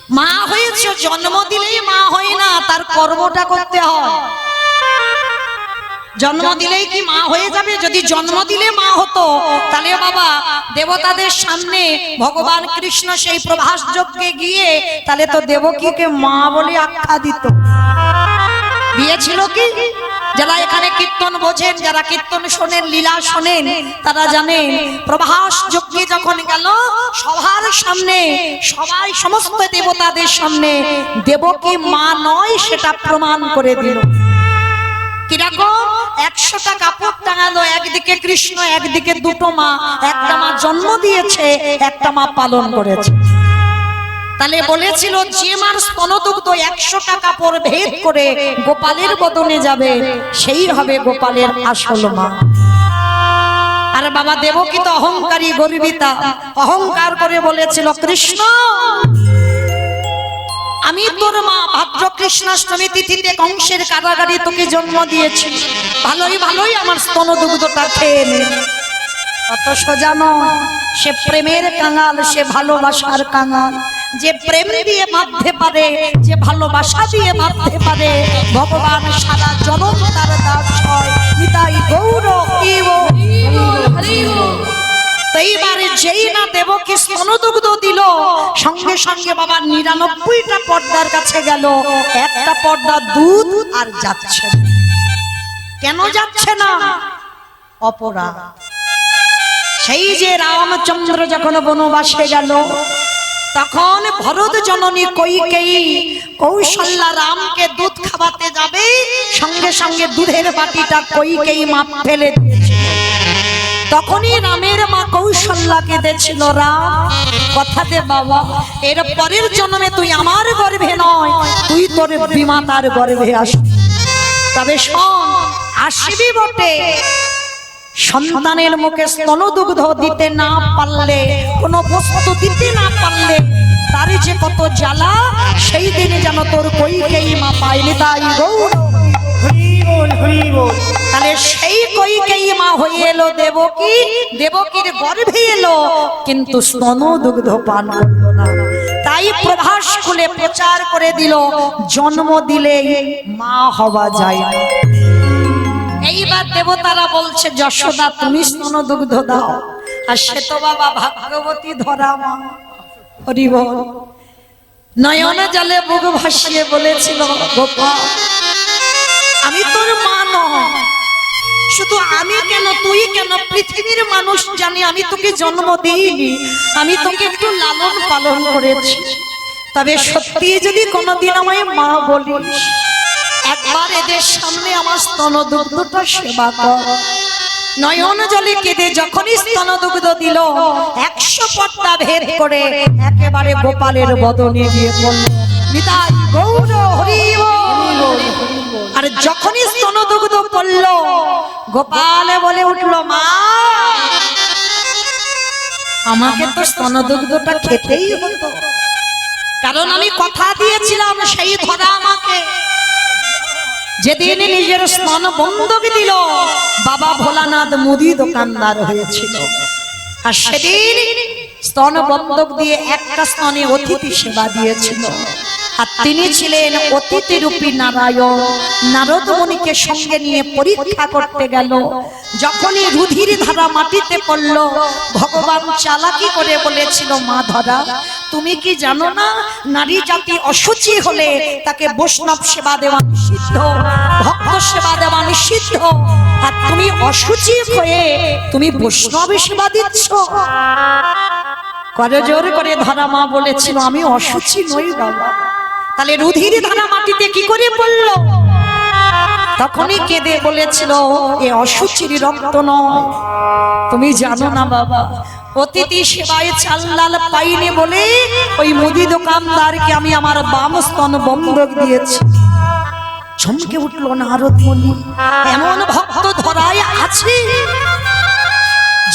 মা হয়েছে, জন্ম দিলেই মা হয় না, তার কর্মটা করতে হয়। জন্ম দিলেই কি মা হয়ে যাবে? যদি জন্ম দিলে মা হতো তাহলে বাবা দেবতাদের সামনে ভগবান কৃষ্ণ সেই প্রভাস যজ্ঞে গিয়ে তাহলে তো দেবকীকে মা বলে আখ্যা দিত। দিয়েছিল কি? যারা এখানে কীর্তন বোঝেন, যারা কীর্তন শোনেন, লীলা শোনেন, তারা জানেন প্রভাস যজ্ঞে যখন গেল সবার সামনে, সবাই সমস্ত দেবতাদের সামনে দেবকী মা নয় সেটা প্রমাণ করে দিল। কিরকম? 100টা কাপড় টাঙালো, একদিকে কৃষ্ণ, একদিকে দুটো মা। একটা মা জন্ম দিয়েছে, একটা মা পালন করেছে। তাহলে বলেছিল যে মার স্তনদুগ্ধ 100টা কাপড় ভেদ করে গোপালের বদনে যাবে, সেই হবে গোপালের আসল মা। আর বাবা দেবকী তো অহংকারী, গর্বিতা, অহংকার করে বলেছিল কৃষ্ণ আমি তোর মা, ভাদ্র কৃষ্ণাষ্টমী তিথিতে কংসের কারাগারে তোকে জন্ম দিয়েছি, ভালোই ভালোই আমার স্তনদুগ্ধটা খেয়ে নে। অত সোজা নয়, সে প্রেমের কাঙাল, সে ভালোবাসার কাঙাল। যে প্রেম দিয়ে বাঁধতে পারে, যে ভালোবাসা দিয়ে বাঁধতে পারে, ভগবান সারা জনম তার দাস হয়। নিতাই গৌর এইবারে যেই না দেবকী স্তনদুগ্ধ দিল, সঙ্গে সঙ্গে বাবা 99টা পর্দার কাছে গেল, একটা পর্দা দুধ আর যাচ্ছে না। কেন যাচ্ছে না? অপরাধ। সেই যে রামচন্দ্র যখন বনবাসে গেল, তখন ভরত জননী কইকেয়ী কৌশল্যা রামকে দুধ খাওয়াতে যাবে, সঙ্গে সঙ্গে দুধের বাটিটা কইকেয়ী মা ফেলে দিয়েছিল। তখনই রামের মা কৌশল্যাকে দিয়েছিল, রাম কথা দে বাবা, এর পরের জন্মে তুই আমার গর্ভে নয়, তুই তোর বিমাতার গর্ভে আসবি। তবে শোন, আসবি বটে, সন্তানের মুখে স্তনদুগ্ধ দিতে না পারলে, কোনো বস্তু দিতে না পারলে তার যে কত জ্বালা, সেই দিনে যেন তোর কইকেয়ী মা পায়নি। তাই গৌর তাহলে সেই কইকেয়ী মা হয়ে এলো দেবকী, দেবকীর গর্ভে এলো, কিন্তু স্তনদুগ্ধ পান করলো না। তাই প্রভাস খুলে প্রচার করে দিল, জন্ম দিলে মা হওয়া যায়। এইবার দেবতারা বলছে যশোদা তুমি স্তনদুগ্ধ দাও, আর সে তো বাবা ভাগ্যবতী ধরা মা। হরি বল। নয়ন জলে বুক ভাসিয়ে বলেছিল, গোপাল আমি তোর মা নয়, শুধু আমি কেন, তুই কেন, পৃথিবীর মানুষ জানি আমি তোকে জন্ম দিইনি, আমি তোকে একটু লালন পালন করেছি। তবে সত্যি যদি কোনোদিন আমায় মা বলিস, একবার এদের সামনে আমার স্তনদুগ্ধটা সেবা কর। নয়ন জলে কেঁদে যখনই স্তনদুগ্ধ দিল, 100 পর্দা ভেদ করে একেবারে গোপালের বদনে গিয়ে পড়ল। নিতাই গৌর হরি বল। আর যখনই স্তনদুগ্ধ পড়ল, গোপাল বলে উঠল, মা আমাকে তো স্তনদুগ্ধটা খেতেই হতো, কারণ আমি কথা দিয়েছিলাম সেই ধরা আমাকে। যেদিন নিজের স্তন বন্ধক দিল, বাবা ভোলানাথ মুদি দোকানদার হয়েছিল, আর সেদিন স্তন বন্ধক দিয়ে একটা স্তনে অতিথি সেবা দিয়েছিল। আর তিনি ছিলেন অতিথি রূপী নারায়ণ। নারদ মুনিকে সঙ্গে নিয়ে পরীক্ষা করতে গেল, যখনই রুধির ধারা মাটিতে পড়ল, ভগবান চালাকি করে বলেছিল, মা ধরা তুমি কি জানো না, নারী জাতি অশুচি হলে তাকে বৈষ্ণব সেবা দেওয়া নিষিদ্ধ, ভক্ত সেবা দেওয়া নিষিদ্ধ, আর তুমি অশুচি হয়ে তুমি বৈষ্ণব সেবা দিচ্ছ। করজোর করে ধরা মা বলেছিল, আমি অশুচি নই বাবা। তাহলে রুধির ধারা মাটিতে কি করে পড়ল? তখনই কেঁদে বলেছিল, এ অশুচির রক্ত নয়, তুমি জানো না বাবা, অতিথি সেবায় চাল ডাল পাইনি বলে ওই মুদি দোকানদারকে আমি আমার বাম স্তন বন্ধক দিয়েছি। চমকে উঠলো নারদ মুনি, এমন ভক্ত ধরায় আছে।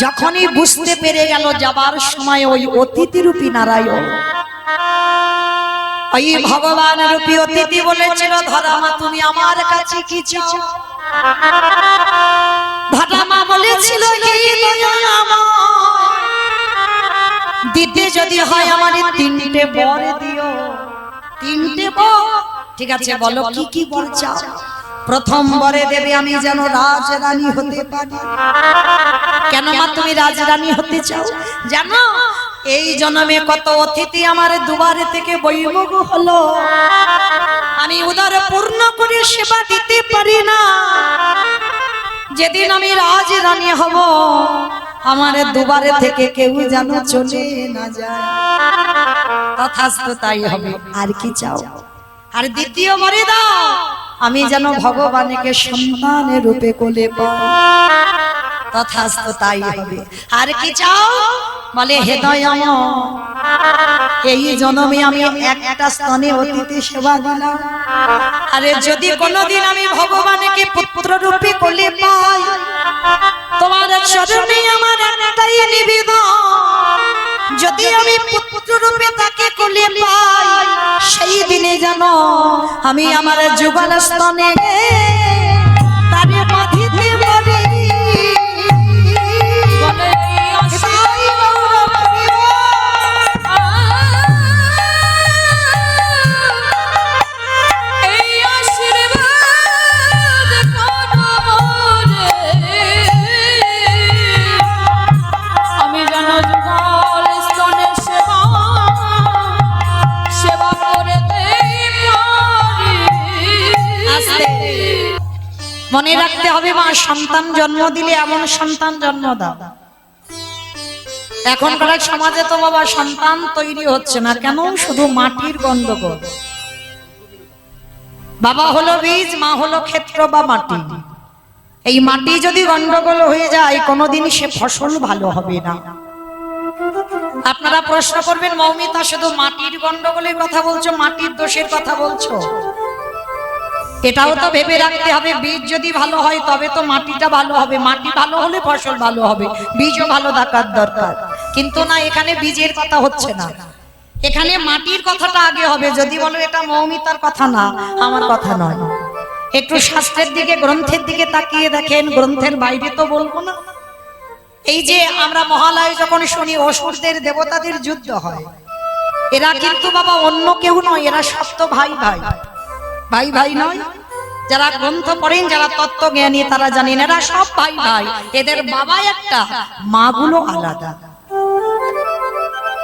যখনই বুঝতে পেরে গেল যাবার সময় ওই অতিথি রূপী নারায়ণ, ওই ভগবান রূপী অতিথি বলেছিল, ধরা মা তুমি আমার কাছে কি চাও? ধরা মা বলেছিল, দিতে যদি হয় আমার 3টে বর দিও। তিনটে বর। ঠিক আছে, বলো কি কি বর চাও? প্রথম বরে দেবে আমি যেন রাজরানী হতে পারি। কেন মা তুমি রাজরানী হতে চাও জানো? এই জন্মে কত অতিথি আমার দুবারে থেকে বৈমুখ হলো, আমি উদার পূর্ণ করে সেবা দিতে পারি না। যেদিন আমি রাজরানী হব আমার দুবারে থেকে কেউ যেন চলে না যায়। তথাস্তু তাই হবে। আর কি চাও? আর দ্বিতীয় বরে দাও আমি যেন ভগবানকে সন্তানের রূপে কোলে পাই। তথাস্তু তাই হবে। আর কি চাও? বলে হে দয়াময়, এই জন্মে আমি একটা স্তনে অতিথি সেবা দিলাম, আরে যদি কোনোদিন আমি ভগবানকে পুত্র রূপে কোলে পাই, তোমার চরণে আমার একটাই নিবেদন, যদি আমি পুত্র রূপে তাকে কোলে পাই, সেই দিনে যেন আমি আমার যুগল স্তনে তারে বাঁধিতে পারি। মনে রাখতে হবে মা, সন্তান জন্ম দিলে এমন সন্তান জন্ম দাও। এখনকার সমাজে তো বাবা সন্তান তৈরি হচ্ছে না কেন? শুধু মাটির গন্ডগোল। বাবা হলো বীজ, মা হলো ক্ষেত্র বা মাটি। এই মাটি যদি গন্ডগোল হয়ে যায় কোনোদিন সে ফসল ভালো হবে না। আপনারা প্রশ্ন করবেন, মৌমিতা শুধু মাটির গন্ডগোলের কথা বলছো, মাটির দোষের কথা বলছো? এটাও তো ভেবে রাখতে হবে, বীজ যদি ভালো হয় তবে তো মাটিটা ভালো হবে, মাটি ভালো হলে ফসল ভালো হবে, বীজও ভালো থাকার দরকার। কিন্তু না, এখানে বীজের কথা হচ্ছে না, এখানে মাটির কথাটা আগে হবে। যদি বলো এটা মৌমিতার কথা না, আমার কথা নয়। একটু শাস্ত্রের দিকে, গ্রন্থের দিকে তাকিয়ে দেখেন, গ্রন্থের বাইরে তো বলবো না। এই যে আমরা মহালয় যখন শুনি অসুরদের দেবতাদের যুদ্ধ হয়, এরা কিন্তু বাবা অন্য কেউ নয়, এরা সব তো ভাই ভাই, ভাই ভাই নয়। যারা গ্রন্থ পড়েন, যারা তত্ত্ব জ্ঞানী তারা জানেন এরা সব ভাই ভাই। এদের বাবা একটা, মাগুলো আলাদা।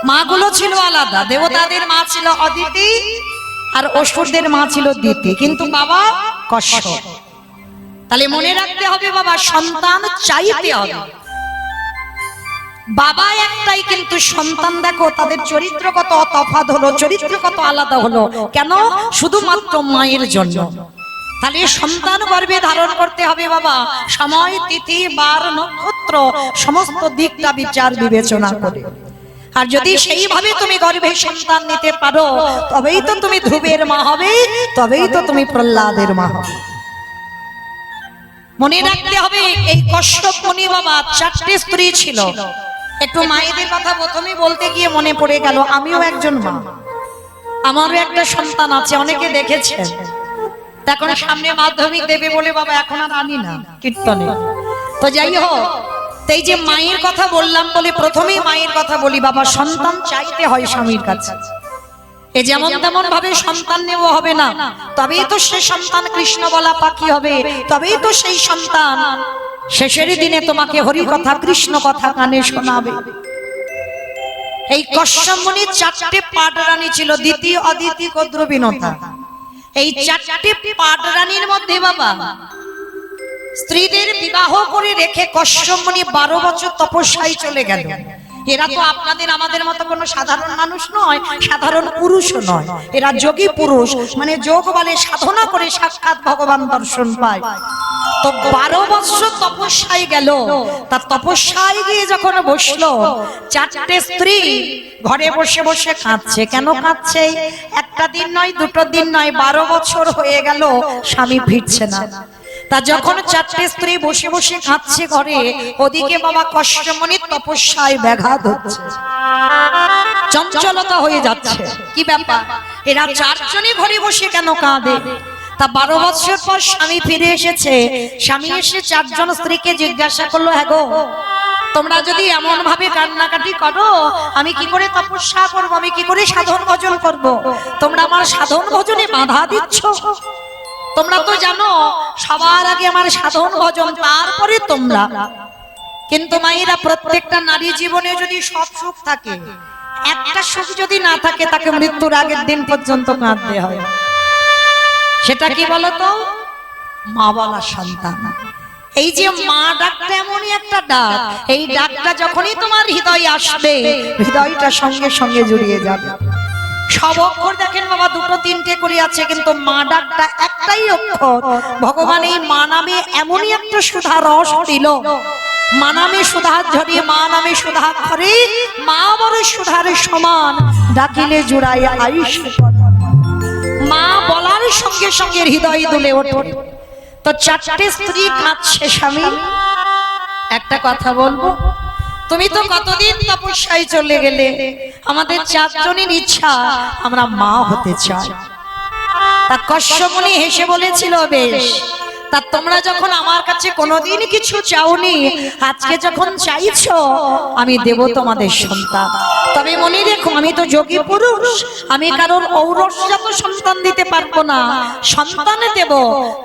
মাগুলো ছিল আলাদা, দেবতাদের মা ছিল অদিতি আর অসুরদের মা ছিল দিতি, কিন্তু বাবা কশ্যপ। তাহলে মনে রাখতে হবে বাবা, সন্তান চাইতে হবে। বাবা একটাই কিন্তু সন্তান দেখো তাদের চরিত্রগত তফাৎ হলো, চরিত্রগত আলাদা হলো। কেন? শুধুমাত্র মায়ের জন্য। তাহলে সন্তান গর্ভে ধারণ করতে হবে বাবা সময়, তিথি, বার, নক্ষত্র সমস্ত দিকটা বিচার বিবেচনা করে। আর যদি সেইভাবে তুমি গর্ভে সন্তান নিতে পারো তবেই তো তুমি ধ্রুবের মা হবে, তবেই তো তুমি প্রহ্লাদের মা হবে। মনে রাখতে হবে এই কশ্যপ মুনি বাবা 4টে স্ত্রী ছিল। একটু মায়েদের কথা প্রথমে বলতে গিয়ে মনে পড়ে গেল, আমিও একজন মা, আমারও একটা সন্তান আছে, অনেকে দেখেছেন। এখন সামনে মাধ্যমিক দেবে বলে বাবা এখন আর আনি না কীর্তনে। তো যাই হোক, এই যে মায়ের কথা বললাম বলে প্রথমেই মায়ের কথা বলি বাবা, সন্তান চাইতে হয় স্বামীর কাছে। এ যেমন তেমন ভাবে সন্তান নেওয়া হবে না, তবেই তো সে সন্তান কৃষ্ণ বলা পাখি হবে, তবেই তো সেই সন্তান শেষের দিনে তোমাকে হরি কথা, কৃষ্ণ কথা কানে শোনাবে। এই কশ্যপ মুনির 4টে পাটরানী ছিল, দিতি, অদিতি, কদ্র, বিনতা। এই 4টে পাটরানীর মধ্যে বাবা স্ত্রীদের বিবাহ করে রেখে কশ্যপ মুনি 12 বছর তপস্যায় চলে গেল। এরা তো আপনাদের আমাদের মতো কোনো সাধারণ মানুষ নয়, সাধারণ পুরুষও নয়, এরা যোগী পুরুষ, মানে যোগ বলে সাধনা করে সাক্ষাৎ ভগবান দর্শন পায়। তো 12 বছর তপস্যায় গেল। তার তপস্যায় গিয়ে যখন বসলো, 4টে স্ত্রী ঘরে বসে বসে কাঁদছে। কেন কাঁদছে? একটা দিন নয়, দুটো দিন নয়, 12 বছর হয়ে গেল স্বামী ফিরছে না। তা যখন 4টে স্ত্রী বসে বসে কাঁদছে ঘরে, ওদিকে বাবা কশ্যপ মুনির তপস্যায় ব্যাঘাত হচ্ছে, চঞ্চলতা হয়ে যাচ্ছে। কি ব্যাপার? এরা 4 জনই ঘরে বসে কেন কাঁদে? তা 12 বছর পর স্বামী ফিরে এসেছে। স্বামী এসে 4 জন স্ত্রীকে জিজ্ঞাসা করলো, হ্যাঁ গো তোমরা যদি এমন ভাবে কান্নাকাটি করো, আমি কি করে তপস্যা করব, আমি কি করে সাধন ভজন করব? তোমরা আমার সাধন ভজনে বাধা দিচ্ছ। তোমরা তো জানো সবার আগে আমার সাধন ভজন, তারপরে তোমরা। কিন্তু মায়েরা, প্রত্যেকটা নারী জীবনে যদি সব সুখ থাকে, একটা সুখ যদি না থাকে, তাকে মৃত্যুর আগের দিন পর্যন্ত কাঁদতে হয়। সেটা কি বলতো? মা বলা সন্তান। এই যে মা ডাকটা এমনই একটা ডাক, এই ডাকটা যখনই তোমার হৃদয়ে আসবে, হৃদয়টা সঙ্গে সঙ্গে জড়িয়ে যাবে। সব অক্ষর দেখেন বাবা দুটো তিনটে করে আছে, কিন্তু মা ডাকটা একটাই অক্ষর। ভগবান এই মা নামে এমনই একটা সুধা রস দিল। মা নামে সুধা ঝরে, মা নামে সুধা খরে, মা বড় সুধার সমান, ডাকিলে জুড়াই আয়ুষ। মা বলার সঙ্গে সঙ্গে হৃদয় দুলে ওঠে। তো চারটে স্ত্রী কাঁদছে স্বামী। একটা কথা বলবো, তুমি তো কতদিন তপস্যায় চলে গেলে, আমাদের চারজনের ইচ্ছা আমরা মা হতে চাই। তা কশ্যপ মুনি হেসে বলেছিল, বেশ, তা তোমরা যখন আমার কাছে কোনোদিন কিছু চাওনি, আজকে যখন চাইছো, আমি দেব তোমাদের সন্তান। তবে মনে রেখো, আমি তো যোগী পুরুষ, আমি কারণ ঔরসজাত সন্তান দিতে পারবো না, সন্তান দেব।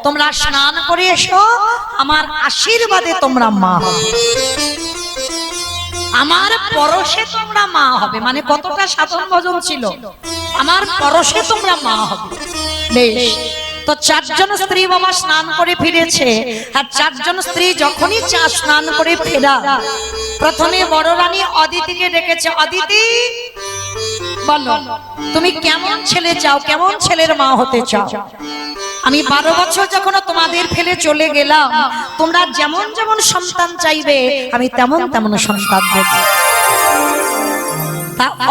তোমরা স্নান করে এসো, আমার আশীর্বাদে তোমরা মা হবে, আমার পরশে তোমরা মা হবে। মানে কতটা সাধন ভজন ছিল, আমার পরশে তোমরা মা হবে। বেশ, তো চারজন স্ত্রী বাবা স্নান করে ফিরেছে। আর চারজন স্ত্রী যখনই স্নান করে ফেরা, প্রথমে বড় রানী অদিতিকে ডেকেছে। অদিতি, বলো তুমি কেমন ছেলে চাও, কেমন ছেলের মা হতে চাও? আমি 12 বছর যখন তোমাদের ফেলে চলে গেলাম, তোমরা যেমন যেমন সন্তান চাইবে, আমি তেমন তেমন সন্তান দেব।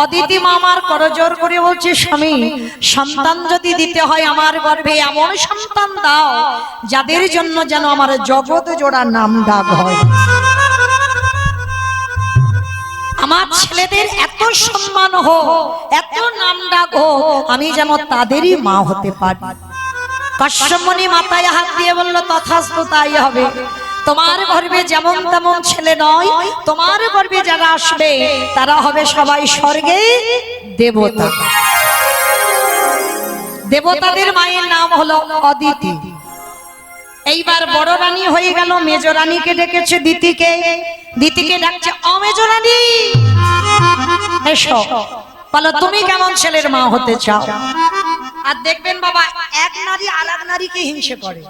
অদিতি মামার করজোর করে বলছে, স্বামী, সন্তান যদি দিতে হয় আমার গর্ভে এমন সন্তান দাও যাদের জন্য যেন আমার জগৎ জোড়া নাম ডাক হয়। আমার ছেলেদের এত সম্মান হোক, এত নাম ডাক হোক, আমি যেন তাদেরই মা হতে পারি। কশ্যপ মুনি মাথায় হাত দিয়ে বলল, তথাস্তু, তাই হবে। তোমার গর্ভে যেমন তেমন ছেলে নয়, তোমার গর্ভে যারা আসবে তারা হবে সবাই স্বর্গে দেবতা। দেবতাদের মায়ের নাম হলো অদিতি। এইবার বড় রানী হয়ে গেল, মেজ রানীকে ডেকেছে দিতিকে। দিতিকে ডাকছে, ও মেজ রানী, এসো, বলো তুমি কেমন ছেলের মা হতে চাও? আর দেখবেন বাবা, এক নারী আরেক নারীকে হিংসে করে,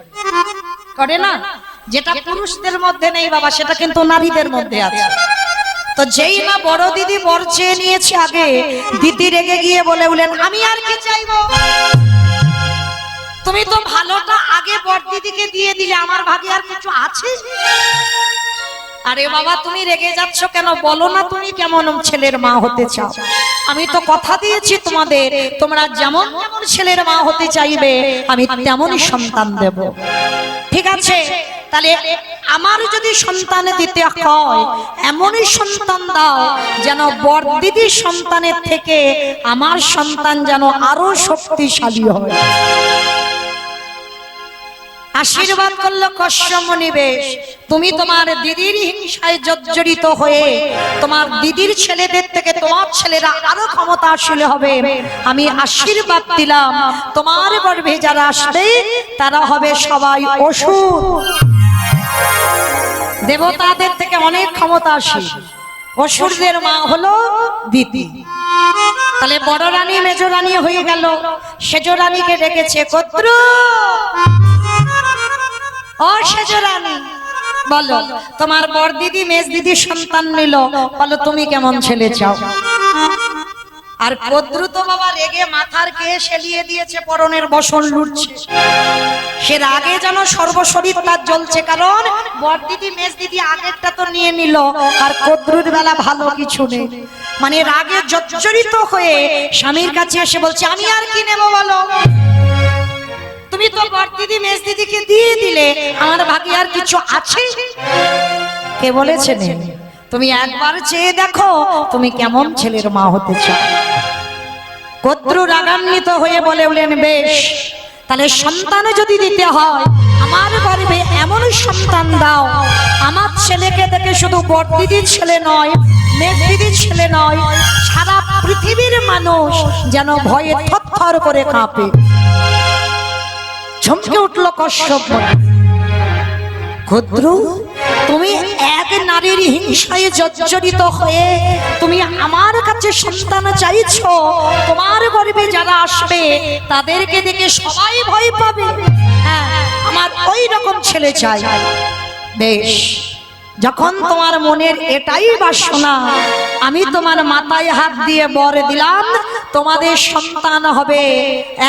করে না? যেটা পুরুষদের মধ্যে নেই বাবা, সেটা কিন্তু নারীদের মধ্যে আছে। তো যেই না বড় দিদি বর চেয়ে নিয়েছে আগে, দিদি রেগে গিয়ে বলে উঠলেন, আমি আর কি চাইবো? তুমি তো ভালোটা আগে বর দিদিকে দিয়ে দিলে, আমার ভাগে আর কিছু আছে? আরে বাবা, তুমি রেগে যাচ্ছ কেন? বলো না তুমি কেমন ছেলের মা হতে চাও? আমি তো কথা দিয়েছি তোমাদের, তোমরা যেমন যেমন ছেলের মা হতে চাইবে, আমি তেমনই সন্তান দেব। ঠিক আছে, তাহলে আমার যদি সন্তান দিতে হয়, এমনই সন্তান দাও যেন বর দিদির সন্তানের থেকে আমার সন্তান যেন আরো শক্তিশালী হয়। আশীর্বাদ করলো কশ্যপ মুনি, বেশ, তুমি তোমার দিদির হিংসায় জর্জরিত হয়ে তোমার দিদির ছেলেদের থেকে তোমার ছেলেরা আরো ক্ষমতাশালী হবে। আমি আশীর্বাদ দিলাম, তোমার গর্ভে যারা আসবে তারা হবে সবাই অসুর, দেবতাদের থেকে অনেক ক্ষমতাশালী। অসুরদের মা হলো দিদি। তাহলে বড় রানী মেজ রানী হয়ে গেল। সেজ রানীকে ডেকেছে, কত্র, ও সেজ রানী, বলো তোমার বড় দিদি মেজ দিদি সন্তান নিল, বলো তুমি কেমন ছেলে চাও? আর কদ্রু তো বাবা রেগে মাথার কেয়ে সেলিয়ে দিয়েছে, পরনের বসন লুটছে। সে রাগে যেন সর্বশরীর তার জ্বলছে, কারণ বড় দিদি মেজ দিদি আগেরটা তো নিয়ে নিল, আর কদ্রুর বেলা ভালো কিছু নেই। মানে রাগে জর্জরিত হয়ে স্বামীর কাছে এসে বলছে, আমি আর কি নেব বলো? তুমি তো বড় দিদি মেজ দিদিকে দিয়ে দিলে, আমার ভাগে আর কিছু আছে? কে বলেছে নেই? তুমি একবার চেয়ে দেখো তুমি কেমন ছেলের মা হতে চাও। কদ্রু রাগান্বিত হয়ে বলে উঠলেন, বেশ, তাহলে সন্তান যদি দিতে হয়, আমার গর্ভে এমন সন্তান দাও, আমার ছেলেকে দেখে শুধু বড়দিদির ছেলে নয়, মেজদিদির ছেলে নয়, সারা পৃথিবীর মানুষ যেন ভয়ে থরথর করে কাঁপে। চমকে উঠল কশ্যপ। ক্ষুদ্রু, তুমি এক নারীর হিংসায় জর্জরিত হয়ে তুমি আমার কাছে সন্তান চাইছো, তোমার গর্ভে যারা আসবে তাদেরকে দেখে সবাই ভয় পাবে। হ্যাঁ, আমার ওই রকম ছেলে চাই। বেশ, যখন তোমার মনের এটাই বাসনা, আমি তোমার মাথায় হাত দিয়ে বর দিলাম, তোমাদের সন্তান হবে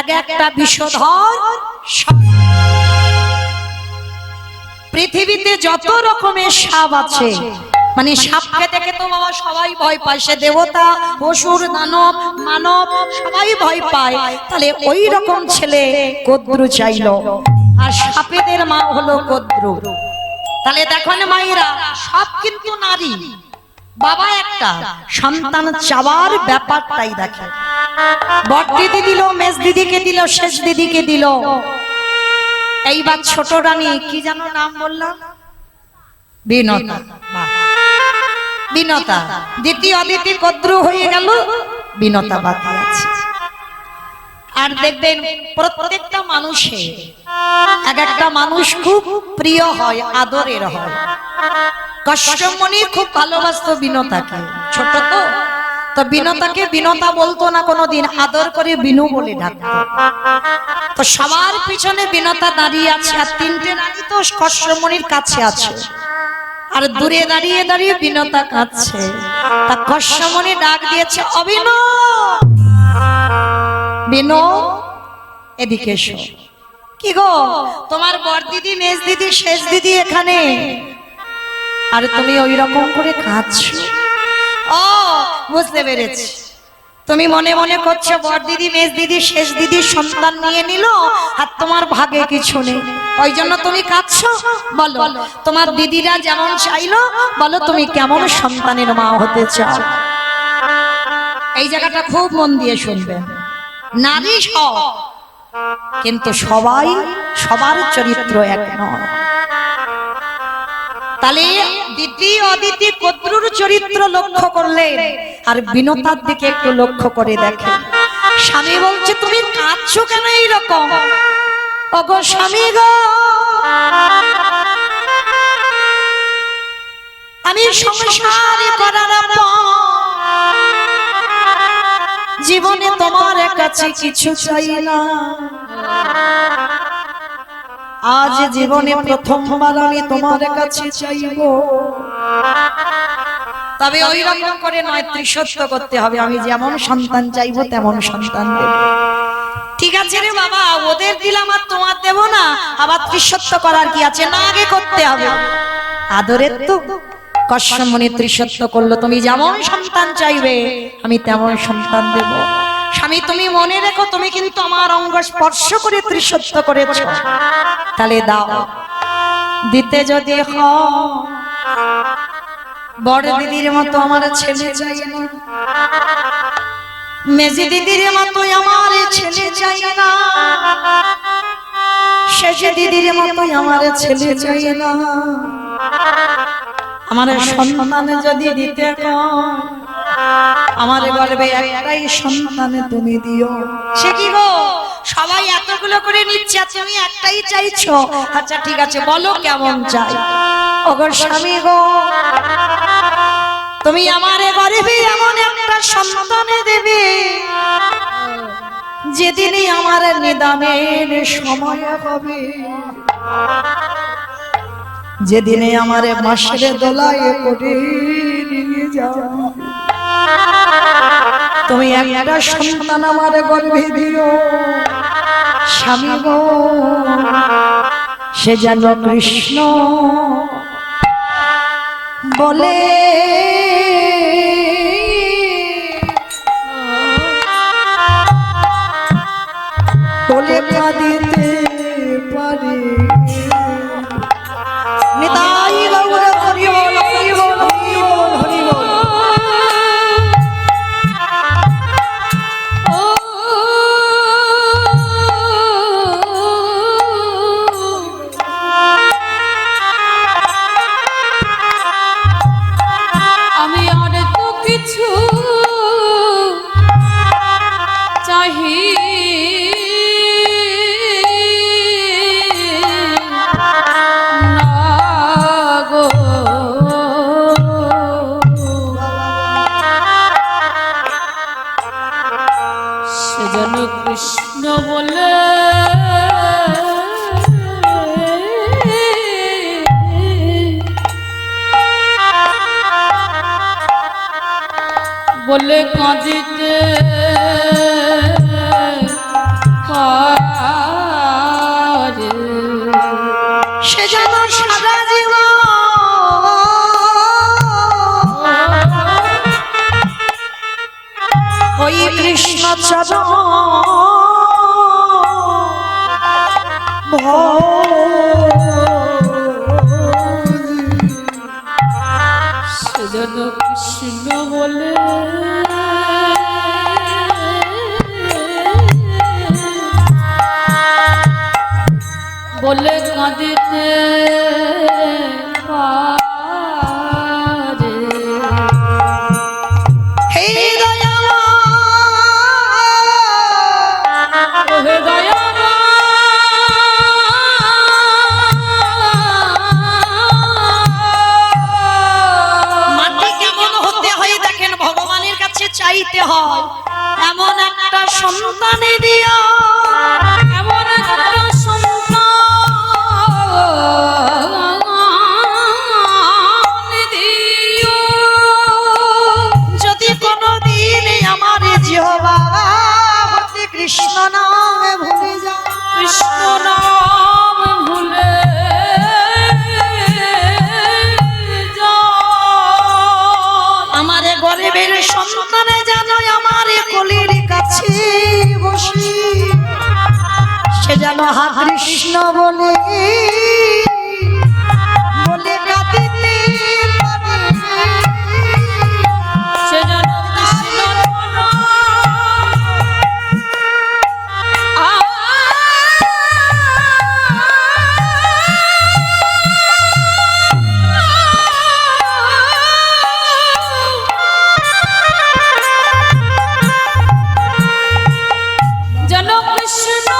এক একটা বিষধর সাপ। পৃথিবীতে যত রকমের সাপ আছে, মানে সাপকে দেখে তো বাবা সবাই ভয় পায়, সে দেবতা, অসুর, দানব, মানব সবাই ভয় পায়। তাহলে ওই রকম ছেলে কদ্রু চাইলো, আর সাপেদের মা হলো কদ্রু। তাহলে দেখো না মায়েরা, সব কিন্তু নারী, বাবা একটা, সন্তান চাওয়ার ব্যাপারটাই দেখে। বড় দিদি দিল, মেজ দিদিকে দিল, শেষ দিদিকে দিল। এইবার ছোট রানী, কি যেন নাম বললাম, বিনতা। বিনতা দ্বিতীয় অদিতি কদ্রু হয়ে গেল, বিনতা বাকি আছে। আর দেখবেন প্রত্যেকটা মানুষের এক একটা মানুষ খুব প্রিয় হয়, আদরের হয়। কশ্যপমণি খুব ভালোবাসতো বিনতাকে, ছোট তো বিনতাকে বিনতা বলতো না কোনোদিন, আদর করে বিনু বলে ডাকতো। তো সবার পিছনে বিনতা দাঁড়িয়ে আছে, আর তিনটে রানী তো কশ্যপমণির কাছে আছে, আর দূরে দাঁড়িয়ে দাঁড়িয়ে বিনতা কাঁদছে। তা কশ্যপমণি ডাক দিয়েছে, অবিনু, বিনু এদিকে এসো। কি গো, তোমার বড় দিদি, মেজ দিদি, শেষ দিদি এখানে, আর তুমি ওই রকম করে কাঁদছো। ও, বুঝতে পেরেছি, তুমি মনে মনে করছো বড় দিদি, মেজ দিদি, শেষ দিদি সন্তান নিয়ে নিল, আর তোমার ভাগে কিছু নেই, ওই জন্য তুমি কাঁদছো। বলো, তোমার দিদিরা যেমন চাইলো, বলো তুমি কেমন সন্তানের মা হতে চাও? এই জায়গাটা খুব মন দিয়ে শুনবেন। নারী সব, কিন্তু সবাই সবার চরিত্র এক নয়। তাহলে দিদি অদিতি কদ্রুর চরিত্র লক্ষ্য করলেন, আর বিনতার দিকে একটু লক্ষ্য করে দেখেন। স্বামী বলছে, তুমি কাঁদছো কেন এইরকম? ওগো স্বামী গো, আমি সংসার করার পর জীবনে তোমার কাছে কিছু চাই না। আজ জীবনে প্রথমবার আমি তোমার কাছে চাইবো, তবে ওই রকম করে নয়, ত্রিসত্য করতে হবে। আমি যেমন সন্তান চাইবো তেমন সন্তান দেব। ঠিক আছে রে বাবা, ওদের দিলাম আর তোমার দেব না, আবার ত্রিসত্য করার কি আছে? না, আগে করতে হবে আদরের। তো কশ্যপমণি ত্রিসত্য করলো, তুমি যেমন সন্তান চাইবে আমি তেমন সন্তান দেব। স্বামী, তুমি মনে রেখো, তুমি কিন্তু আমার অঙ্গ স্পর্শ করে ত্রিসত্য করেছো, তাহলে দাও। দিতে যদি বড় দিদির মতো আমার ছেলে চাই না, মেজি দিদির মতো আমার ছেলে চাই না, শেষ দিদির মতো আমার ছেলে চাই না। আমার সন্তান যদি দিতে আমার গর্বে একটাই সন্তান তুমি দিও। সে কি গো, সবাই এতগুলো করে নিচ্ছে, তুমি একটাই চাইছো? আচ্ছা ঠিক আছে, বলো কেমন চাই। ওগো স্বামী গো, তুমি আমার গর্বে এমন একটা সন্তান দেবে, যেদিনই আমার নিদানের সময় হবে, যেদিনে আমার বাঁশের দোলায় করে নিয়ে যাও, তুমি একটা সন্তান আমার গর্ভে দিও। স্বামী গো, সে যেন কৃষ্ণ বলে বলে কাঁদিতে পারে। নিতাই গৌর হরি বল, হরি বল, হরি বল, হরি বল। যেন কৃষ্ণ বলে বলে কাঁদিতে পারে সে যেন সারা জীবন ওই কৃষ্ণ চরণ সে যেন কৃষ্ণ বলে বলে কাঁদিতে পারে হে হে দয়া মাটি কেমন হতে হয় দেখেন ভগবানের কাছে চাইতে হয় এমন একটা সন্তানে দিয়া এমন একটা সন্তান দিও যদি কোনদিন আমার জিহ্বা হতে কৃষ্ণ নামে ভুলে যায় কৃষ্ণ নাম ভুলে আমার গরিবের সন্তানে জানো আমার কলির কাছে বসি সে যেন হা কৃষ্ণ বলে বলে কাঁদিতে পারে। সে যেন কৃষ্ণ যেন কৃষ্ণ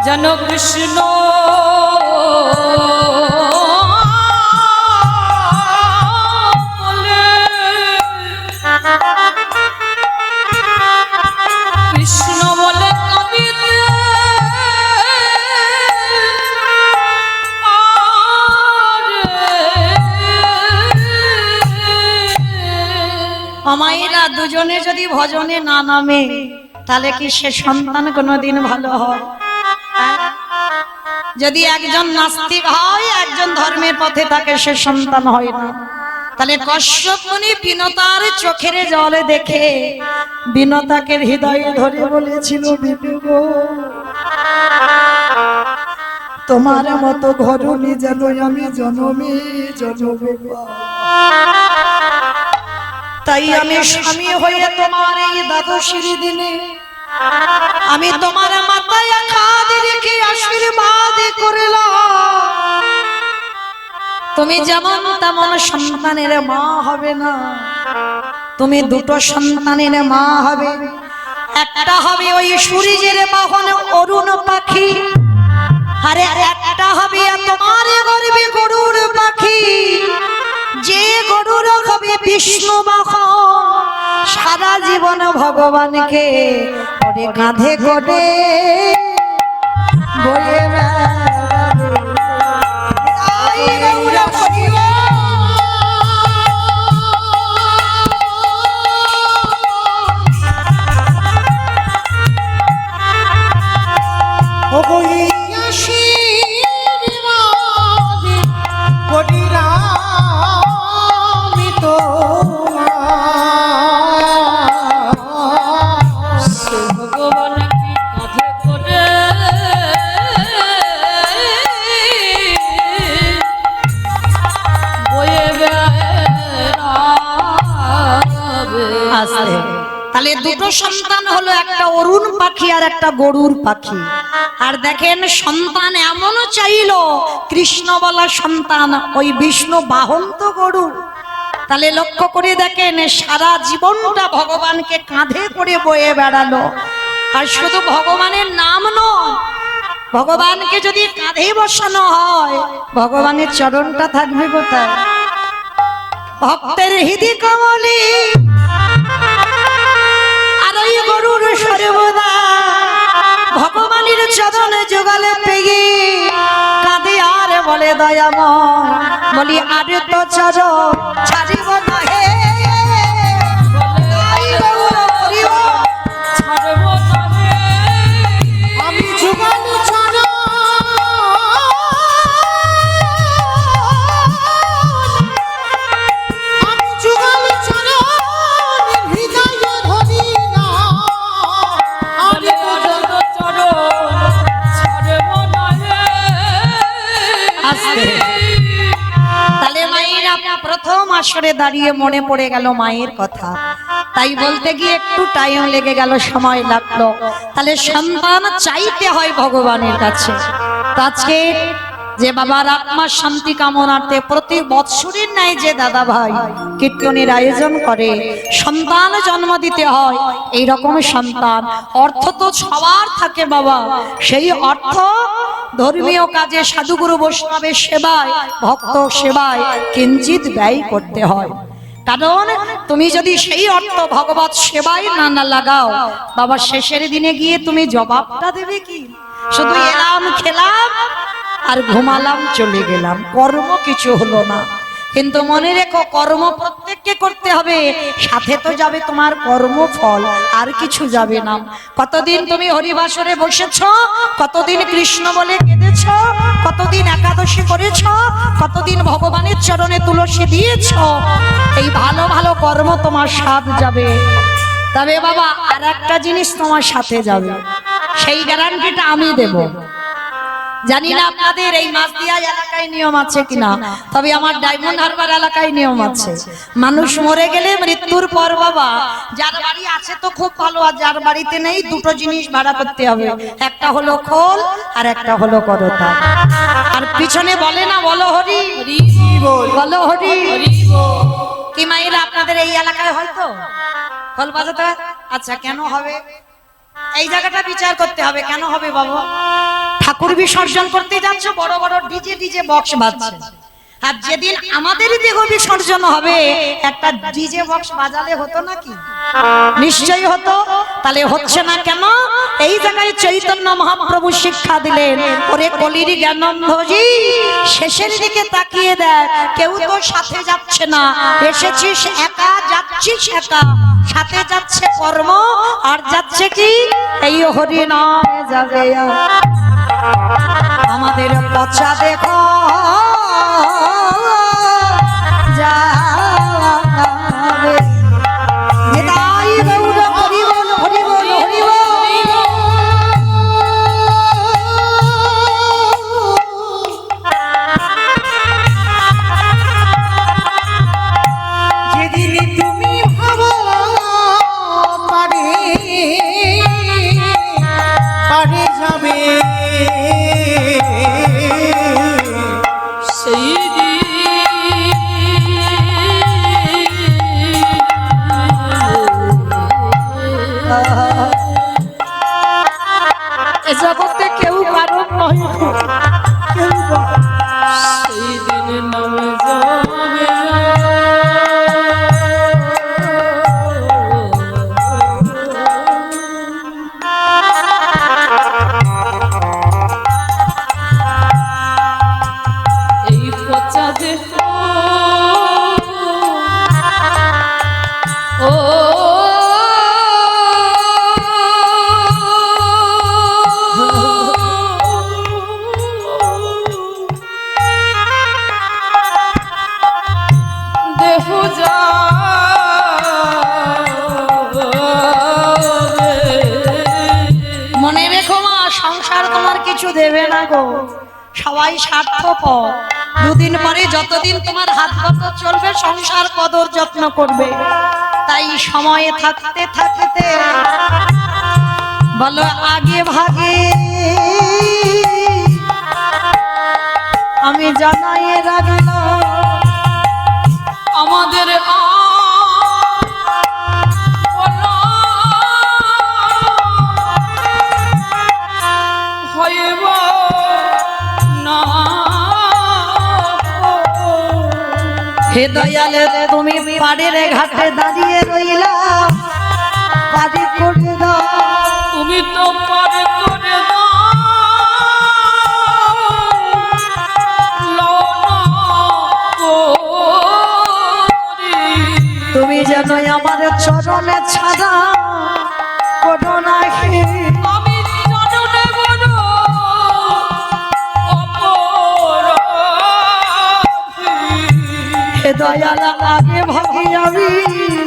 যেন কৃষ্ণ বলে কৃষ্ণ বলে কাঁদিতে মায়েরা দুজনে যদি ভজনে না নামে তাহলে কি সে সন্তান কোনোদিন ভালো হয়? যদি একজন নাস্তিক হয় একজন ধর্মের পথে থাকে সে সন্তান হয় না। তাহলে কশ্যপ মুনি বিনতার চোখের জলে দেখে বিনতাকে হৃদয়ে ধরে বলেছিল বিপি গো তোমার মতো ঘরণী যেন আমি জনমে জনমে পাই। তাই আমি স্বামী হয়ে তোমার এই দ্বাদশীর দিনে আমি তোমার মাথায় হাত রেখে আশীর্বাদ করলাম তুমি যেমন তেমন সন্তানের মা হবে না, তুমি দুটো সন্তানের মা হবে। একটা হবে ওই সূর্যের বাহন অরুণ পাখি, আরে একটা হবে তোমার গর্বে গরুর পাখি। যে গরুর হবে বিষ্ণু বাহন, সারা জীবন ভগবানকে ওরে কাঁধে করে বয়ে বেড়াবে। তাই গৌর হরিব। ও বই আশীর্বাদ করিলাম তো ভগবানকে কাঁধে করে বয়ে বেড়াবে। তাহলে দুটো সন্তান হলো, একটা অরুণ পাখি আর একটা গরুর পাখি। আর দেখেন সন্তান এমনও চাইলো কৃষ্ণ বলা সন্তান, ওই বিষ্ণু বাহন তো গরু। তাহলে লক্ষ্য করে দেখেন সারা জীবনটা ভগবানকে কাঁধে করে বয়ে বেড়ালো। আর শুধু ভগবানের নাম নয়, ভগবানকে যদি কাঁধে বসানো হয়, ভগবানের চরণটা থাকবে কোথায়? ভক্তের হৃদি কমলে আর ওই গরুর সর্বদা ভগবানের চরণে যোগালে পেয়ে কাঁদে আর বলে দয়াময়, বলি আর তো চরণ ছাড়িব না হে, তাই গৌর করিব ছাড়ব না হে। আমি যুগল চরণ আমি যুগল চরণ হৃদয় ধরি না বলে আর তো চরণ ছাড়ব না হে। আস্তে। তাহলে মায়েরা প্রথম আসরে দাঁড়িয়ে মনে পড়ে গেল মায়ের কথা, তাই বলতে গিয়ে একটু টাইম লেগে গেল, সময় লাগলো। তাহলে সন্তান চাইতে হয় ভগবানের কাছে। তো আজকে যে বাবার আত্মার শান্তি কামনার্থে প্রতি বৎসরের ন্যায় যে দাদা ভাই কীর্তনের আয়োজন করে, সন্তান জন্ম দিতে হয়। এই রকম সন্তান অর্থ তো সবার থাকে বাবা, সেই অর্থ ধর্মীয় কাজে সাধুগুরু বৈষ্ণবের সেবায় ভক্ত সেবায় কিঞ্চিত ব্যয় করতে হয়। কারণ তুমি যদি সেই অর্থ ভগবত সেবায় না লাগাও বাবা, শেষের দিনে গিয়ে তুমি জবাবটা দেবে কি? শুধু এলাম খেলাম আর ঘুমালাম চলে গেলাম, কর্ম কিছু হলো না। কিন্তু মনে রেখো, কর্ম প্রত্যেককে করতে হবে, সাথে তো যাবে তোমার কর্মফল, আর কিছু যাবে না। কতদিন তুমি হরিবাসরে বসেছ, কতদিন কৃষ্ণ বলে কেঁদেছ, কতদিন একাদশী করেছ, কতদিন ভগবানের চরণে তুলসী দিয়েছ, এই ভালো ভালো কর্ম তোমার সাথ যাবে। তবে বাবা আর একটা জিনিস তোমার সাথে যাবে, সেই গ্যারান্টিটা আমি দেব। জানি না আপনাদের এই মাছদিয়া এলাকায় নিয়ম আছে কিনা, তবে আমার ডায়মন্ড হারবার এলাকায় নিয়ম আছে। মানুষ মরে গেলে মৃত্যুর পর বাবা, যার বাড়ি আছে তো খুব ভালো, আর যার বাড়িতে নেই দুটো জিনিস ভাড়া করতে হবে, একটা হলো খোল আর একটা হলো করতা। আর পিছনে বলে না বলো হরি বলো হরি। কি মায়েরা আপনাদের এই এলাকায় হয়তো খোল বাজাতে হয়? আচ্ছা, কেন হবে? এই জায়গাটা বিচার করতে হবে, কেন হবে বাবা? ঠাকুর বিসর্জন করতে যাচ্ছ, বড় বড় ডিজে বক্স বাজছে, আর যেদিন আমাদের দেহ বিসর্জন হবে একটা ডিজে বক্স বাজালে হতো নাকি? নিশ্চয়ই হতো। তাহলে হচ্ছে না কেন? এই জায়গায় চৈতন্য মহাপ্রভু শিক্ষা দিলেন, ওরে কলির জ্ঞানন্ধজি, শেষের দিকে তাকিয়ে দেখ, কেউ তো সাথে যাচ্ছে না, এসেছিস একা, যাচ্ছিস একা, সাথে যাচ্ছে কর্ম আর যাচ্ছে কি এই হরি নামে যাবে। আমাদের পচা দেখো যাবে, নিতাই গৌর হরি বল হরি বল হরি বল। যেদিন তুমি ভাবো পারে পারে যাবে, সেই এ জগতে কেউ কারণ নয়, কেউ নয়। সেই দিন নামে যাবে। এই পচা দেহ ও দেহ মনে রেখো মা, সংসার তোমার কিছু দেবে না গো, সবাই স্বার্থপর। দুদিন পরে যতদিন তোমার হাত পথ চলবে সংসার কদর যত্ন করবে। তাই সময়ে থাকতে থাকতে বলো আগে ভাগে আমি জানাই রাখলাম আমাদের হে দয়ালে তুমি পাড়ের ঘাটে দাঁড়িয়ে রইলা, পাড়ি করে দাও। তুমি তো পারে করে দাও লওনা করি। তুমি যেন আমার চরণে ছাড়া করো না হে। আমি চরণে বড় অপরাধী। হে দয়ালা আগে ভাগি আমি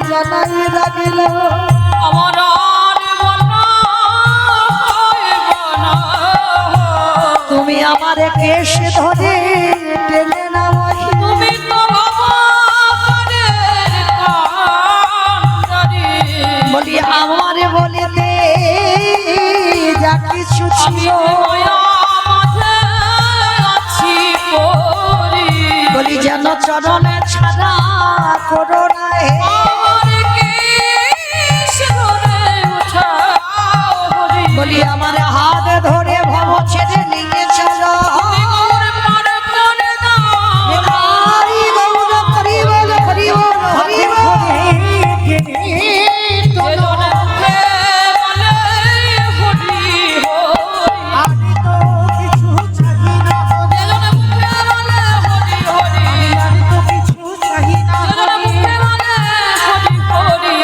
জানাই লাগিল, আমার আর বলা হইব না। তুমি আমার কেশ ধরে টেনে নামাই। তুমি তো ভগবানের কান্ডারি। বলি আমারে বলিতে যা কিছু আমি ছিল, মায়া মাঝে আছি পড়ি। বলি যেন চরণে ছাড়া করো না হে। আমার কেশ ধরে উঠাও হরি। বলি আমার হাত ধরে ভব ছেড়ে নিয়ে চলো। তুমি গৌর পার করে দাও। হরি গৌর হরি বল হরি বল হরি বল। যেজনে মুখে বলে হরি হরি। আমি তো কিছু চাহি না হরি, যেজনে মুখে বলে হরি হরি। আমি তো কিছু চাহি না যেজনে হরি। মুখে বলে হরি হরি।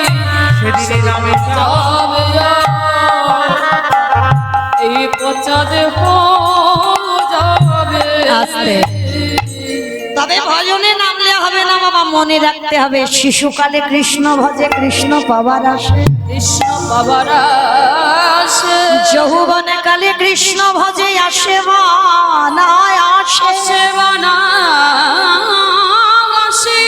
সেদিনে নামে যাও তবে এই পচা দেহ যাবে। আস্তে। তবে ভজনে নামলে হবে না বাবা, মনে রাখতে হবে শিশুকালে কৃষ্ণ ভজে কৃষ্ণ পাবার আসে, কৃষ্ণ বাবার আসে। যৌবনে কালে কৃষ্ণ ভজে আসে না আসে। সেবানা আসে।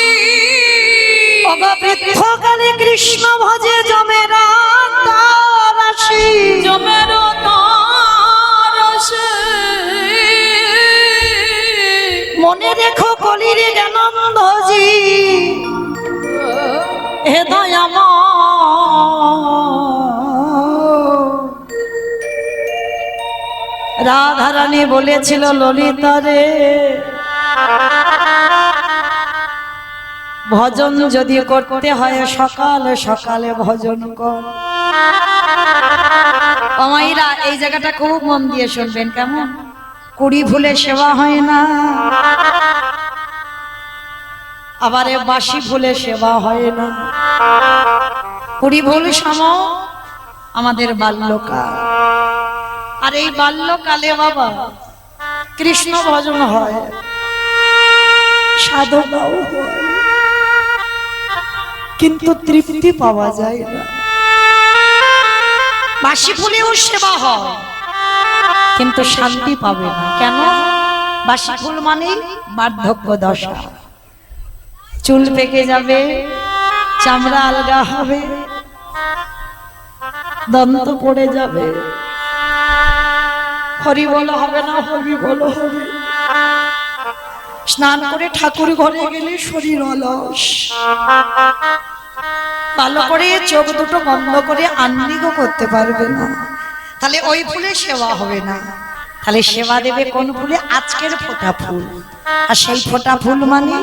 বৃদ্ধকালে কৃষ্ণ ভজে জমেরা তার আসি। জমের তার আসে। মনে রেখো কলির জ্ঞানন্দজি হে দয়াময়। রাধারানী বলেছিল ললিতা রে, ভজন যদি করতে হয় সকালে সকালে ভজন কর। আমাইরা এই জায়গাটা খুব মন দিয়ে শুনবেন কেমন। কুড়ি ভুলে সেবা হয় না, আবার বাসি ভুলে সেবা হয় না। কুড়ি ভুল সম আমাদের বাল্যকাল, আর এই বাল্যকালে বাবা কৃষ্ণ ভজন হয়, সাধনাও হয়, কিন্তু তৃপ্তি পাওয়া যায় না। বাসি ফুলেও সেবা হয় কিন্তু শান্তি পাবে না। কেন? বাসি ফুল মানে বার্ধক্য দশা, চুল পেকে যাবে, চামড়া আলগা হবে, দন্ত পড়ে যাবে, হরি বল হবে না, হরি বল হবে। স্নান করে ঠাকুর ঘরে গেলে শরীর অলস, ভালো করে চোখ দুটো বন্ধ করে আহ্নিকও করতে পারবে না। তাহলে ওই ফুলে সেবা হবে না। তাহলে সেবা দেবে কোন ফুলে? আজকের ফোঁটা ফুল। আর সেই ফোঁটা ফুল মানে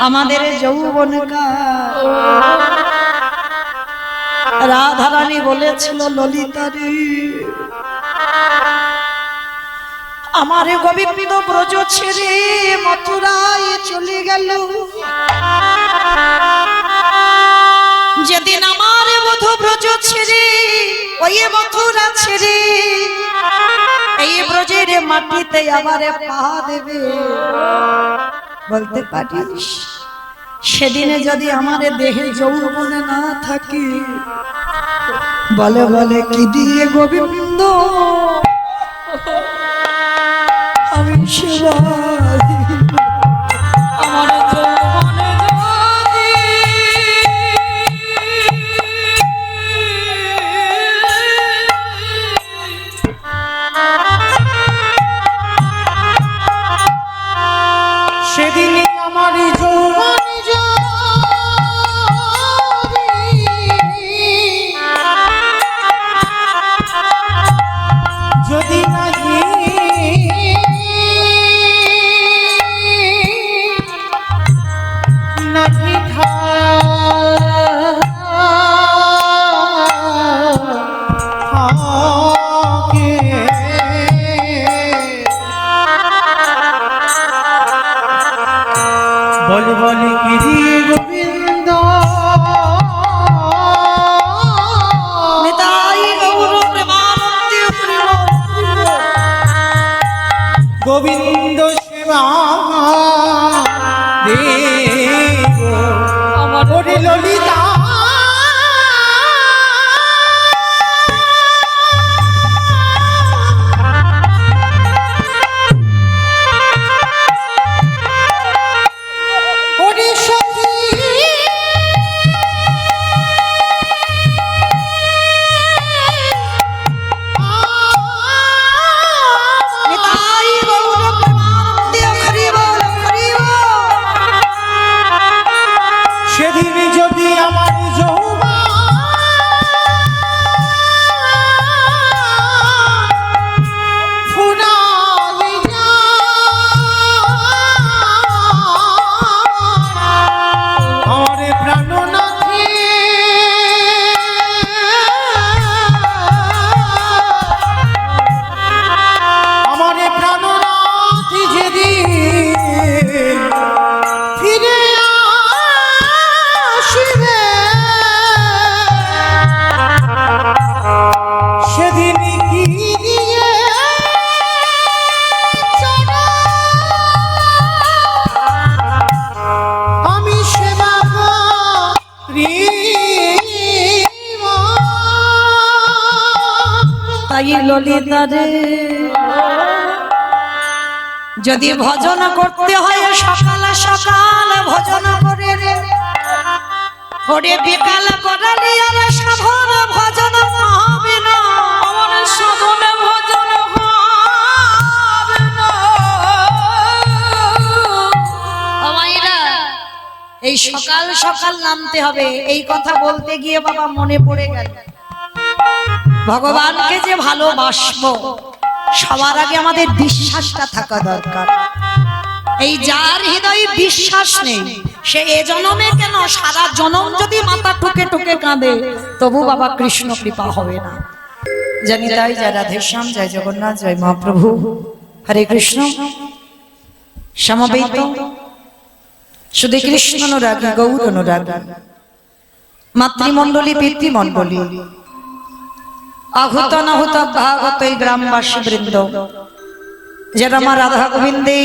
আমাদের যৌবনকাল। রাধারানী বলেছিল ললিতা রে, আমার গোবিন্দ ব্রজ ছেড়ে মথুরায় চলে গেল। যেদিন আমার বধূ ব্রজ ছেড়ে ওই মথুরা ছেড়ে এই ব্রজের মাটিতে আবার পা দেবে, বলতে পারিস সেদিনে যদি আমার দেহে যৌবনে না থাকে, বলে বলে কি দিয়ে গোবিন্দ আমি সেবা দিব? আমার যৌবনে যদি সেদিনে আমার যৌবন যদি নাহি বলি বলি গিরি গোবিন্দ নিতাই গৌর প্রেমানন্দে হরি বল। গোবিন্দ সেবা দেব আমার ওরে ললিতা ওরে সখী নিতাই গৌর প্রেমানন্দে হরি বল, হরি বল। সেদিন যদি আমার যৌবন ফুরাই যায়, আমারে প্রাণনাথে আমারে প্রাণনাথে যেদিন ফিরে আসিবে সেদিন কি দিয়ে আমি সেবা করিব। তাই ললিতা রে, যদি ভজন করতে হয় সকাল সকাল ভজন করে রে, ওরে বিকাল করালে আর সাধন ভজন হবে না। আমার সাধনে ভজন হবে না। আমাইরা এই সকাল সকাল নামতে হবে, এই কথা বলতে গিয়ে বাবা মনে পড়ে গেল ভগবানকে যে ভালোবাসবো সবার আগে আমাদের বিশ্বাসটা থাকা দরকার। এই যার হৃদয়ে বিশ্বাস নেই সে এ জনমে কেন সারা জনম যদি মাথা ঠুকে ঠুকে কাঁদে তবু বাবা কৃষ্ণ কৃপা হবে না। জানি তাই জয় রাধেশ্যাম, জয় জগন্নাথ, জয় মহাপ্রভু, হরে কৃষ্ণ। সমবেত শুধু কৃষ্ণ অনুরাগী, গৌর অনুরাগী, মাতৃমণ্ডলী, পিতৃমণ্ডলী, আহুত নাহুত ভাগত এই গ্রামবাসী বৃন্দ, যারা আমার রাধা গোবিন্দে,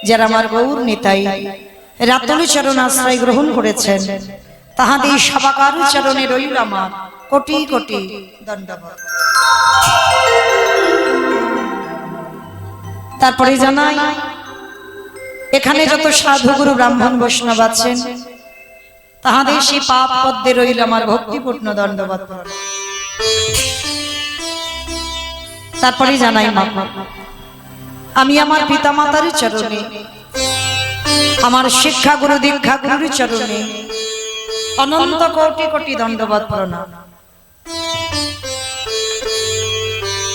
যারা আমার গৌর নিতাই রাতুল চরণ আশ্রয় গ্রহণ করেছেন, তাহাদের সবাকার চরণে রইল আমার কোটি কোটি দণ্ডবত। তারপরে জানাই এখানে যত সাধু গুরু ব্রাহ্মণ বৈষ্ণব আছেন তাহাদের সেই পাপ পদ্মে রইল আমার ভক্তিপূর্ণ দণ্ডবত। তারপরে জানাই মা, আমি আমার পিতা মাতার চরণে, আমার শিক্ষা গুরু দীক্ষা গুরুর চরণে অনন্ত কোটি কোটি দণ্ডবত প্রণাম।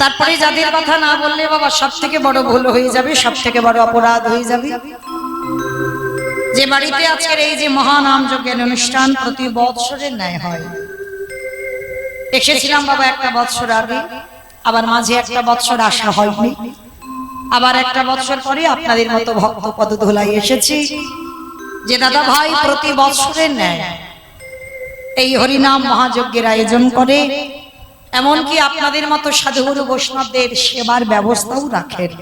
তারপরে যাদের কথা না বললে বাবা সব থেকে বড় ভুল হয়ে যাবে, সব থেকে বড় অপরাধ হয়ে যাবে। যে বাড়িতে আজকের এই যে মহানাম যজ্ঞের অনুষ্ঠান প্রতি বৎসরের ন্যায় হয়, এসেছিলাম বাবা একটা বৎসর আগে, আবার মাঝে একটা বৎসর আসা হয়নি, আবার একটা বৎসর পরে আপনাদের মতো ভক্ত পদধূলাই এসেছি যে দাদা ভাই প্রতি বৎসরের ন্যায় এই হরিনাম মহাযজ্ঞের আয়োজন করে, এমনকি আপনাদের মতো সাধুগুরু বৈষ্ণবদের সেবার ব্যবস্থাও রাখেন।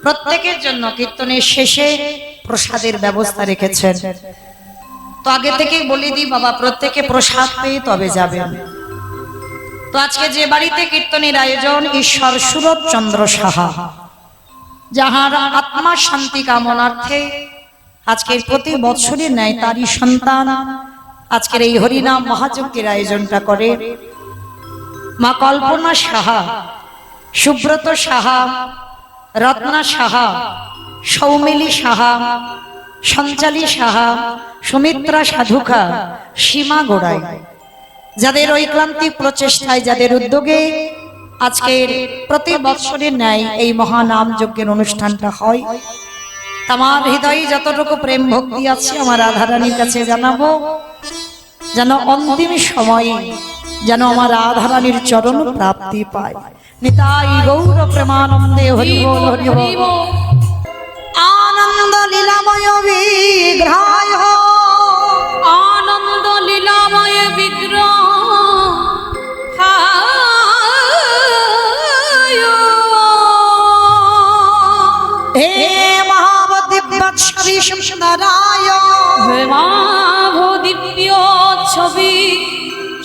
প্রত্যেকের জন্য কীর্তনের শেষে প্রসাদের ব্যবস্থা রেখেছেন। তো আগে থেকেই বলে দিই বাবা, প্রত্যেকে প্রসাদ পেয়ে তবে যাবেন। তো আজকে যে বাড়িতে কীর্তনের আয়োজন, ঈশ্বর সুরত চন্দ্র সাহা, যাহার আত্মা শান্তি কামনার্থে আজকের প্রতি বৎসরের ন্যায় তারই সন্তান আজকের এই হরিনাম মহাযজ্ঞের আয়োজনটা করে। মা কল্পনা সাহা, সুব্রত সাহা, রত্না সাহা, সৌমিলি সাহা, সঞ্চালী সাহা, সুমিত্রা সাধুকা, সীমা গোড়াই, যাদের ঐক্লান্তিক প্রচেষ্টায়, যাদের উদ্যোগে আজকের প্রতি বৎসরের ন্যায় এই মহানাম যজ্ঞের অনুষ্ঠানটা হয়। আমার হৃদয়ে যতটুকু প্রেম ভক্তি আছে আমার রাধারানীর কাছে জানাবো, যেন অন্তিম সময়ে যেন আমার রাধারানীর চরণ প্রাপ্তি পায়। নিতাই গৌর প্রেমানন্দে হরি বল, হরি বল। আনন্দ আনন্দ লীলাময় বিগ্রহায় আনন্দ লীলাময় বিগ্রহ হে মহাবদিব্যৎসবি সুন্দরায় হে মাভ দিব্য ছবি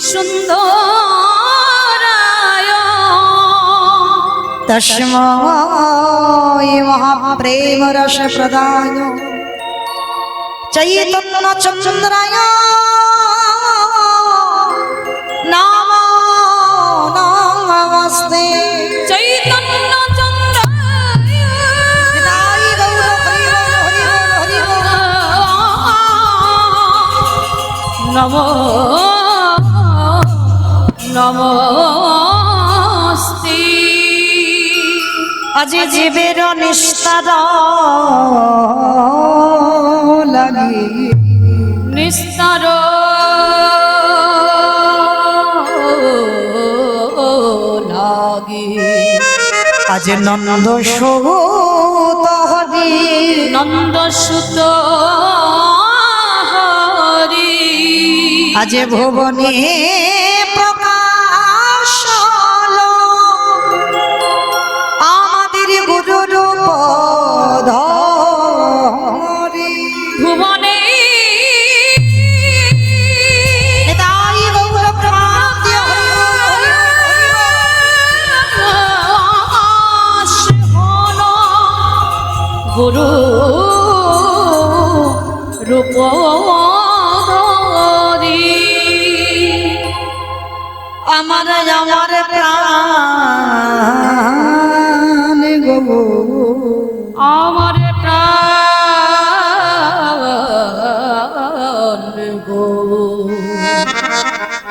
সুন্দরায় তস্मै মহাপ্রেম রস প্রদায় চৈতন্য চন্দ্রায় নমো নমস্তে চৈতন্য চন্দ্র হৃদয় গৌর হরি বল, হরি বল, হরি বল। নমো নমস্তে আজি জীবের নিস্তার লাগি নিস্তার লাগি আজ নন্দ সৌত হরি নন্দসুত হরি আজ ভুবনে প্রকাশ হলো আমাদের গুরুর পধরি ভুবনে তাই গৌর প্রান্তি আকাশ হল গুরু রূপ ধরি আমার আমার প্রাণ গো আমার প্রাণ গো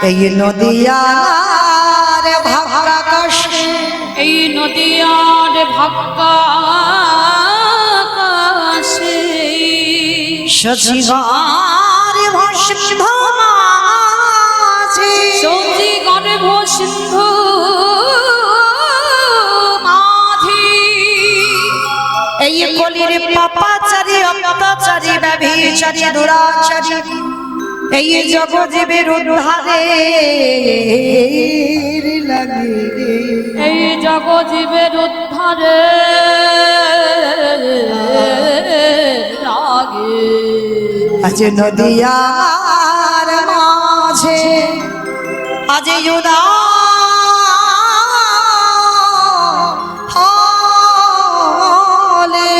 এই নদিয়ার ভাগাকাশে এই নদিয়ার ভাগ্যাকাশে শশীগার ভস্ম মাঝে সবজি গর্ভ সিন্ধু মাঝি এই কলির পাপাচারী অত্যাচারী ব্যভিচারী দুরাচারী এই জগজীবের উদ্ধারে লাগে এই জগজীবের উদ্ধারে লাগে আজ নদিয়ার মাঝে আজ ইউদা হলে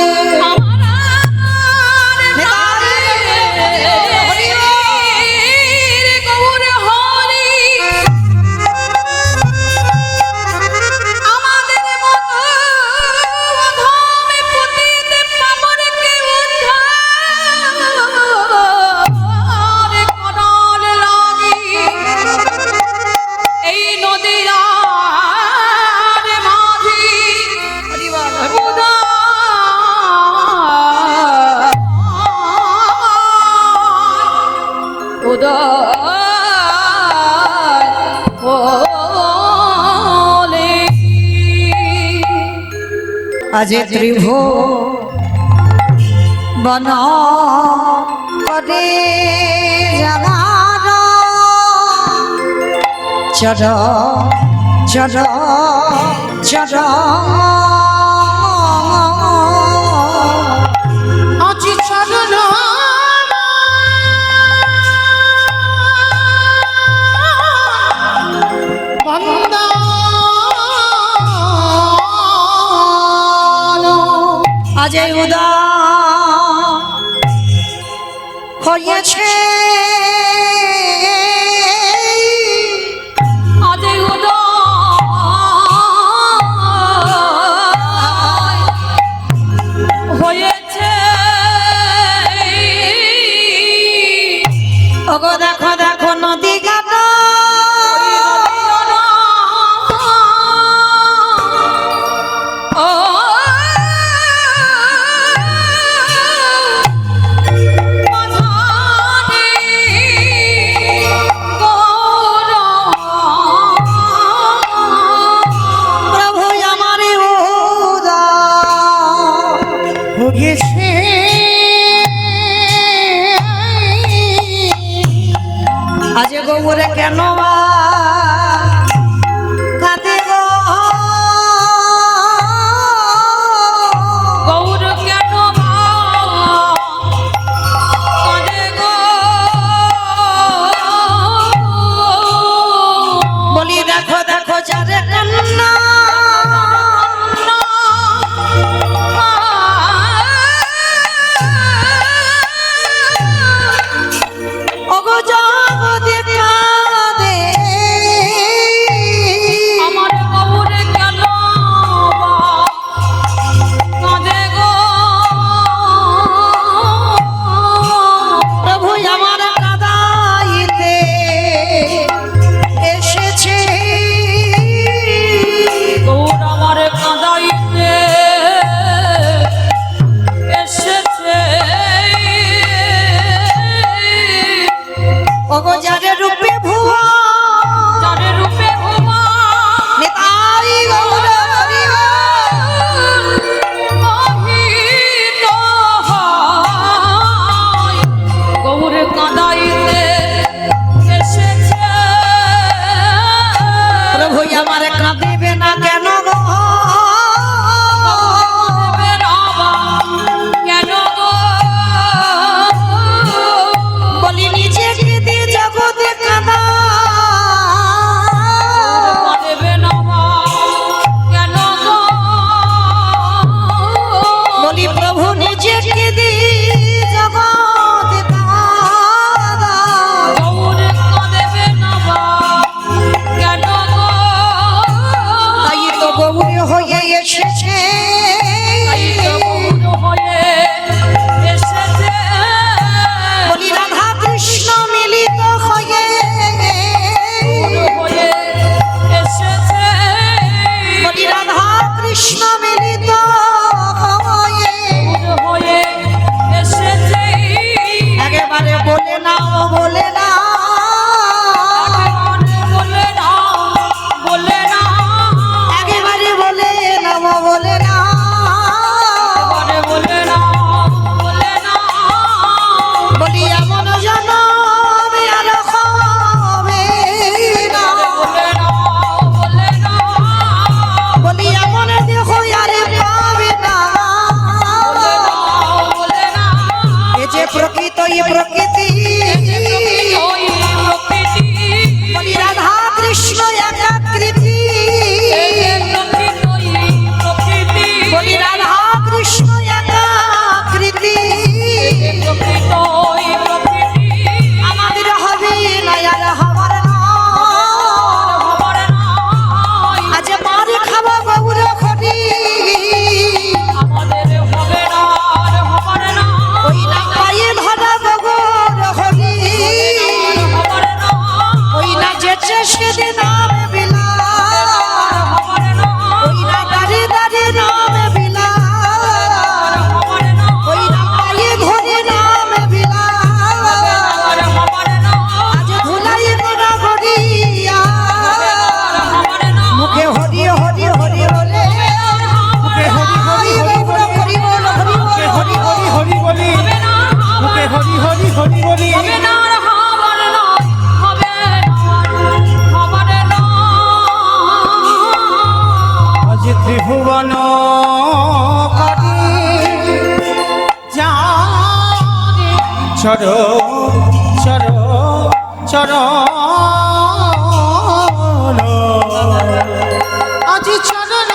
আজ ত্রিভ বন করে জাগার চর চর চর আজি চরণ আজ উদা হয়েছে আজ উদয় হয়েছে ওগো দেখো দেখো নদী কাটা এসেছে তাই তো গৌর হয়ে এসেছে বলি রাধা কৃষ্ণ মিলিত হয়ে গৌর হয়ে এসেছে বলি রাধা কৃষ্ণ মিলিত হয়ে গৌর হয়ে এসেছে একেবারে বলে নাও বলে না বলে না বলে না একেবারে বলে নাও বলে না বলে না বলে না বলি এমন জনম আর হবে না বলে না বলে না বলি এমন দেহ আর পাবে না বলে না এ যে প্রকৃতই প্রকৃতি ওই প্রকৃতি বলি রাধা কৃষ্ণ একাকৃতি প্রকৃতি প্রকৃতি বলি রাধা কৃষ্ণ একাকৃতি প্রকৃতি প্রকৃতি আমাদের হবে না আর হবার না খবর নাই আজ মার খাবো গৌর খনি আমাদের হবে না আর হবে না ওই না পায়ে ধরা গৌর হরি হবে না ওই না যেচে সেদে নাম বিলা হবে না ওই না দাঁড়ে দাঁড়ে নাম বিলা হবে না ওই না পায়ে ধরে নাম বিলা হবে না আজ ধুলাই করা গড়িয়া হবে না মুখে হরি হরি হরি বলে মুখে হরি হরি হরি বলে হরি বল হরি বল হরি হরি হরি বলি হবে না মুখে হরি হরি হরি বলি হবে না আর হবার নয় হবে না হবার নয় আজ ত্রিভুবন কাটি যারে চর চর চর আজ চরণ